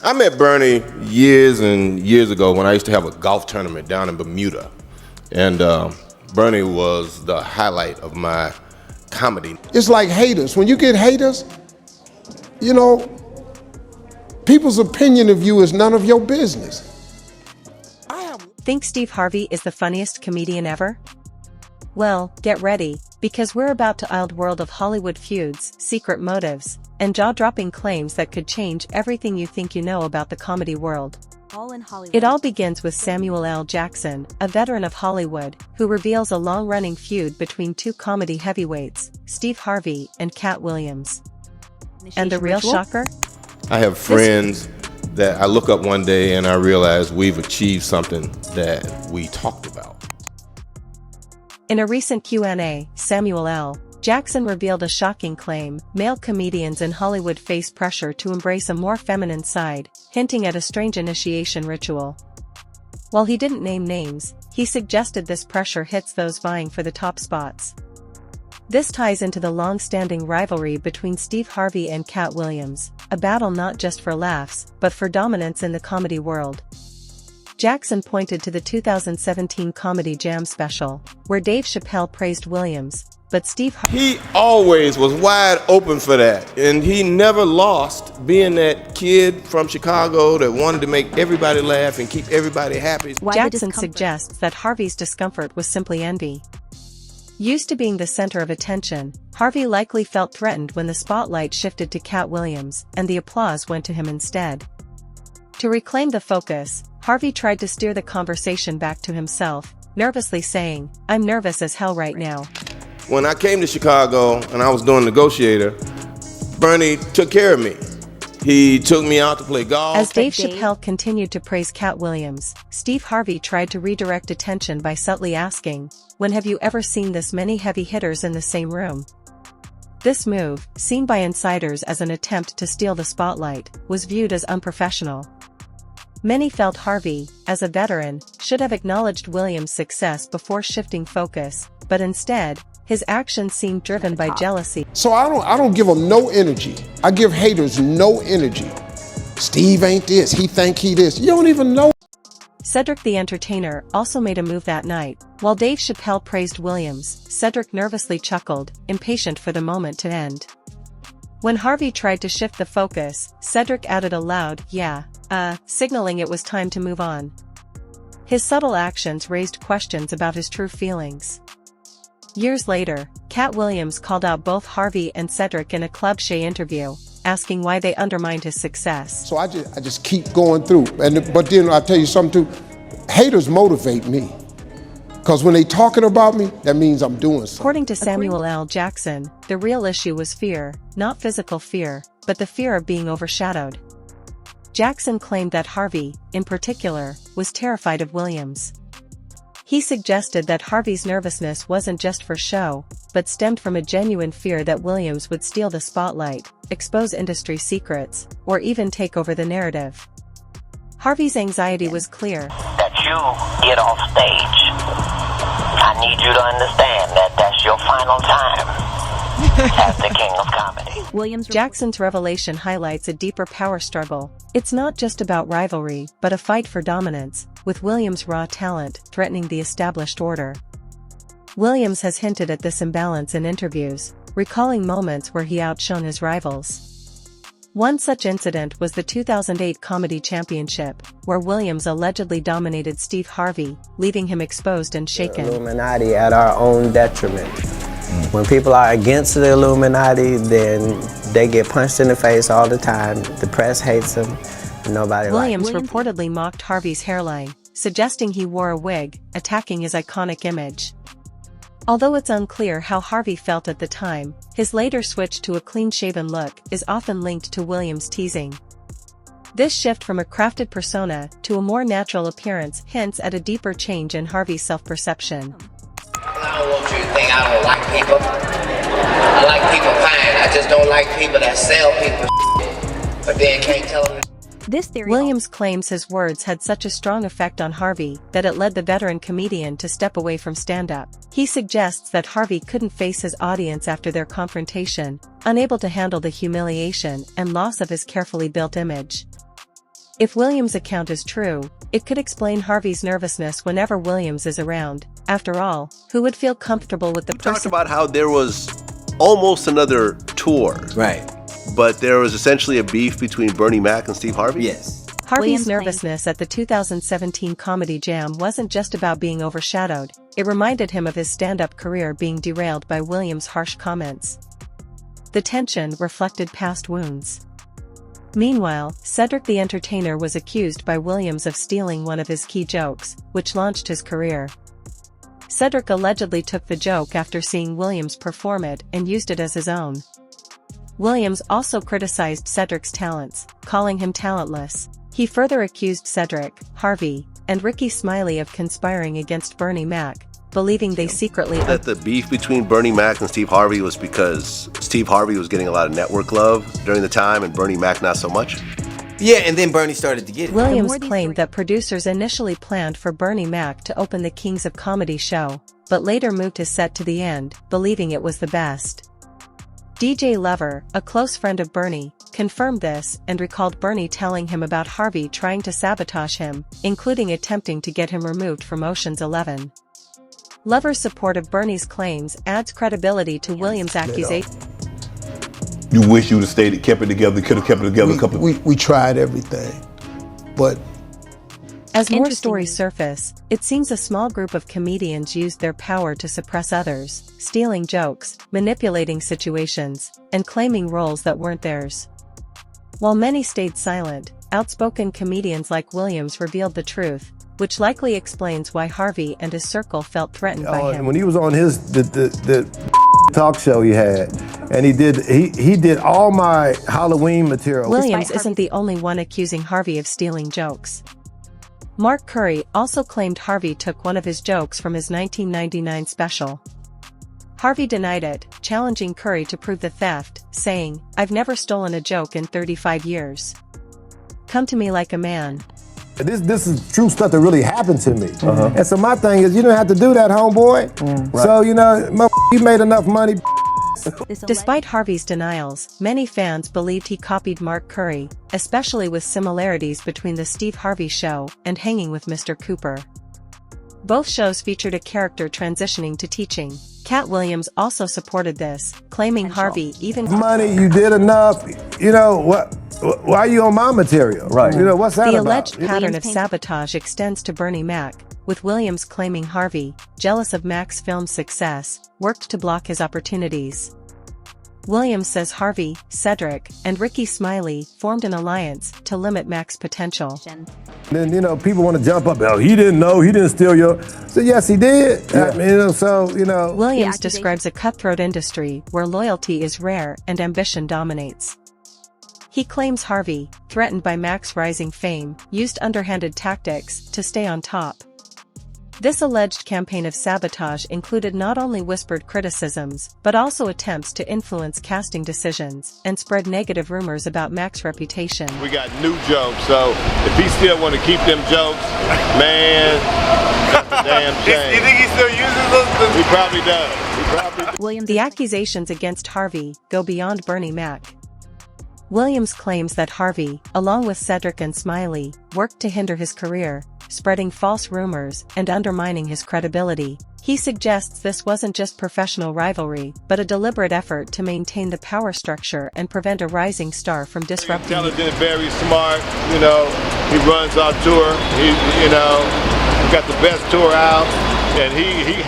I met Bernie years and years ago when I used to have a golf tournament down in Bermuda. And Bernie was the highlight of my comedy. It's like haters. When you get haters, you know, people's opinion of you is none of your business. Think Steve Harvey is the funniest comedian ever? Well, get ready, because we're about to ild world of Hollywood feuds, secret motives, and jaw-dropping claims that could change everything you think you know about the comedy world. It all begins with Samuel L. Jackson, a veteran of Hollywood, who reveals a long-running feud between two comedy heavyweights, Steve Harvey and Katt Williams. And the real shocker? I have friends that I look up one day and I realize we've achieved something that we talked about. In a recent Q&A, Samuel L. Jackson revealed a shocking claim: male comedians in Hollywood face pressure to embrace a more feminine side, hinting at a strange initiation ritual. While he didn't name names, he suggested this pressure hits those vying for the top spots. This ties into the long-standing rivalry between Steve Harvey and Katt Williams, a battle not just for laughs, but for dominance in the comedy world. Jackson pointed to the 2017 Comedy Jam special, where Dave Chappelle praised Williams, but Steve He always was wide open for that, and he never lost being that kid from Chicago that wanted to make everybody laugh and keep everybody happy. Jackson suggests that Harvey's discomfort was simply envy. Used to being the center of attention, Harvey likely felt threatened when the spotlight shifted to Katt Williams, and the applause went to him instead. To reclaim the focus, Harvey tried to steer the conversation back to himself, nervously saying, "I'm nervous as hell right now." When I came to Chicago and I was doing Negotiator, Bernie took care of me. He took me out to play golf. As Dave Chappelle continued to praise Katt Williams, Steve Harvey tried to redirect attention by subtly asking, "When have you ever seen this many heavy hitters in the same room?" This move, seen by insiders as an attempt to steal the spotlight, was viewed as unprofessional. Many felt Harvey, as a veteran, should have acknowledged Williams' success before shifting focus, but instead, his actions seemed driven by jealousy. So I don't give them no energy. I give haters no energy. Steve ain't this, he think he this. You don't even know. Cedric the Entertainer also made a move that night. While Dave Chappelle praised Williams, Cedric nervously chuckled, impatient for the moment to end. When Harvey tried to shift the focus, Cedric added a loud, "Yeah, signaling it was time to move on." His subtle actions raised questions about his true feelings. Years later, Katt Williams called out both Harvey and Cedric in a Club Shay interview, asking why they undermined his success. So I just keep going through. But then I'll tell you something too, haters motivate me. Because when they talking about me, that means I'm doing something. According to Samuel L. Jackson, the real issue was fear, not physical fear, but the fear of being overshadowed. Jackson claimed that Harvey, in particular, was terrified of Williams. He suggested that Harvey's nervousness wasn't just for show, but stemmed from a genuine fear that Williams would steal the spotlight, expose industry secrets, or even take over the narrative. Harvey's anxiety was clear. That you get off stage. I need you to understand that that's your final time as the king of comedy. Jackson's revelation highlights a deeper power struggle. It's not just about rivalry, but a fight for dominance, with Williams' raw talent threatening the established order. Williams has hinted at this imbalance in interviews, recalling moments where he outshone his rivals. One such incident was the 2008 Comedy Championship, where Williams allegedly dominated Steve Harvey, leaving him exposed and shaken. Illuminati at our own detriment. When people are against the Illuminati, then they get punched in the face all the time. The press hates them. Nobody Williams reportedly mocked Harvey's hairline, suggesting he wore a wig, attacking his iconic image. Although it's unclear how Harvey felt at the time, his later switch to a clean-shaven look is often linked to Williams' teasing. This shift from a crafted persona to a more natural appearance hints at a deeper change in Harvey's self-perception. I don't want you to think I don't like people. I like people fine. I just don't like people that sell people but then can't tell them. Williams claims his words had such a strong effect on Harvey that it led the veteran comedian to step away from stand-up. He suggests that Harvey couldn't face his audience after their confrontation, unable to handle the humiliation and loss of his carefully built image. If Williams' account is true, it could explain Harvey's nervousness whenever Williams is around. After all, who would feel comfortable with the person? Talked about how there was almost another tour. Right. But there was essentially a beef between Bernie Mac and Steve Harvey? Yes. Harvey's nervousness at the 2017 Comedy Jam wasn't just about being overshadowed, it reminded him of his stand-up career being derailed by Williams' harsh comments. The tension reflected past wounds. Meanwhile, Cedric the Entertainer was accused by Williams of stealing one of his key jokes, which launched his career. Cedric allegedly took the joke after seeing Williams perform it and used it as his own. Williams also criticized Cedric's talents, calling him talentless. He further accused Cedric, Harvey, and Ricky Smiley of conspiring against Bernie Mac, believing they secretly... That the beef between Bernie Mac and Steve Harvey was because Steve Harvey was getting a lot of network love during the time and Bernie Mac not so much? Yeah, and then Bernie started to get it. Williams claimed that producers initially planned for Bernie Mac to open the Kings of Comedy show, but later moved his set to the end, believing it was the best. DJ Lover, a close friend of Bernie, confirmed this and recalled Bernie telling him about Harvey trying to sabotage him, including attempting to get him removed from Ocean's 11. Lover's support of Bernie's claims adds credibility to Williams' accusation. You wish you would have stayed, kept it together, could have kept it together a couple. We tried everything, but as more stories surface, it seems a small group of comedians used their power to suppress others, stealing jokes, manipulating situations, and claiming roles that weren't theirs. While many stayed silent, outspoken comedians like Williams revealed the truth, which likely explains why Harvey and his circle felt threatened by him. When he was on the talk show he had, and he did all my Halloween material. Williams isn't the only one accusing Harvey of stealing jokes. Mark Curry also claimed Harvey took one of his jokes from his 1999 special. Harvey denied it, challenging Curry to prove the theft, saying, "I've never stolen a joke in 35 years. Come to me like a man." This is true stuff that really happened to me. And so my thing is, you don't have to do that, homeboy. Right. So, you made enough money. Despite Harvey's denials, many fans believed he copied Mark Curry, especially with similarities between The Steve Harvey Show and Hanging with Mr. Cooper. Both shows featured a character transitioning to teaching. Katt Williams also supported this, claiming Harvey even... Money, you did enough. Why are you on my material? Right. What's that The about? alleged pattern of sabotage extends to Bernie Mac, with Williams claiming Harvey, jealous of Mac's film success, worked to block his opportunities. Williams says Harvey, Cedric, and Ricky Smiley formed an alliance to limit Mac's potential. Then, people want to jump up. Oh, he didn't know. He didn't steal your... So, yes, he did. Yeah. Williams describes a cutthroat industry where loyalty is rare and ambition dominates. He claims Harvey, threatened by Mac's rising fame, used underhanded tactics to stay on top. This alleged campaign of sabotage included not only whispered criticisms, but also attempts to influence casting decisions and spread negative rumors about Mac's reputation. We got new jokes, so if he still want to keep them jokes, man, that's a damn shame. You think he still uses those? He probably does. The accusations against Harvey go beyond Bernie Mac. Williams claims that Harvey, along with Cedric and Smiley, worked to hinder his career, spreading false rumors and undermining his credibility. He suggests this wasn't just professional rivalry, but a deliberate effort to maintain the power structure and prevent a rising star from disrupting. Intelligent, very smart, he runs our tour, we got the best tour out. And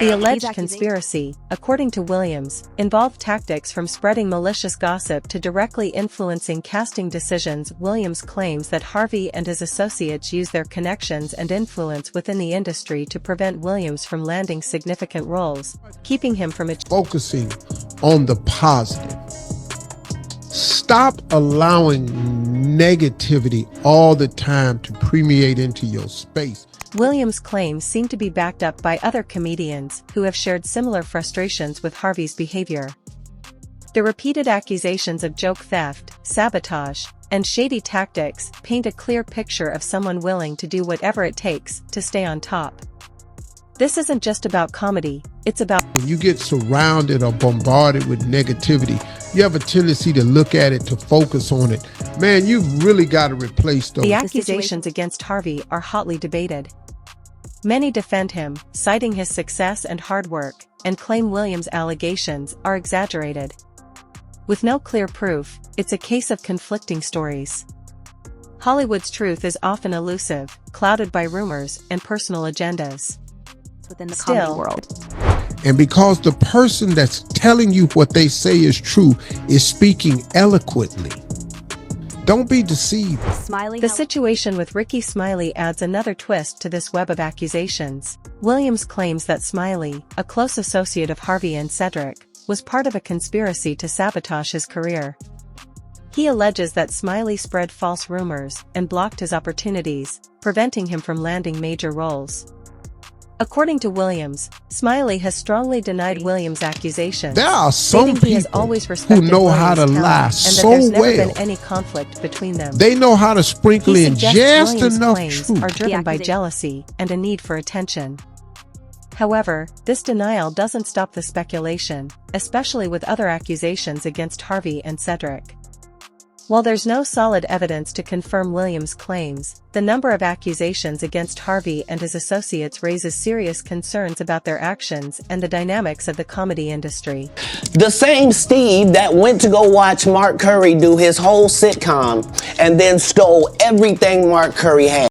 the alleged conspiracy, according to Williams, involved tactics from spreading malicious gossip to directly influencing casting decisions. Williams claims that Harvey and his associates used their connections and influence within the industry to prevent Williams from landing significant roles, keeping him from focusing on the positive. Stop allowing negativity all the time to permeate into your space. Williams' claims seem to be backed up by other comedians who have shared similar frustrations with Harvey's behavior. The repeated accusations of joke theft, sabotage, and shady tactics paint a clear picture of someone willing to do whatever it takes to stay on top. This isn't just about comedy, it's about When you get surrounded or bombarded with negativity, you have a tendency to look at it, to focus on it. Man, you've really got to replace those. the accusations against Harvey are hotly debated. Many defend him, citing his success and hard work, and claim Williams' allegations are exaggerated. With no clear proof, it's a case of conflicting stories. Hollywood's truth is often elusive, clouded by rumors and personal agendas. Within the comedy world. And because the person that's telling you what they say is true is speaking eloquently, don't be deceived. Smiley. The situation with Ricky Smiley adds another twist to this web of accusations. Williams claims that Smiley, a close associate of Harvey and Cedric, was part of a conspiracy to sabotage his career. He alleges that Smiley spread false rumors and blocked his opportunities, preventing him from landing major roles. According to Williams, Smiley has strongly denied Williams' accusations. There are some stating he has people always who respected know how to Williams' lie talent, and so that there's never well. been any conflict between them. They know how to sprinkle He in suggests just Williams' enough claims truth. are driven by jealousy and a need for attention. However, this denial doesn't stop the speculation, especially with other accusations against Harvey and Cedric. While there's no solid evidence to confirm Williams' claims, the number of accusations against Harvey and his associates raises serious concerns about their actions and the dynamics of the comedy industry. The same Steve that went to go watch Mark Curry do his whole sitcom and then stole everything Mark Curry had.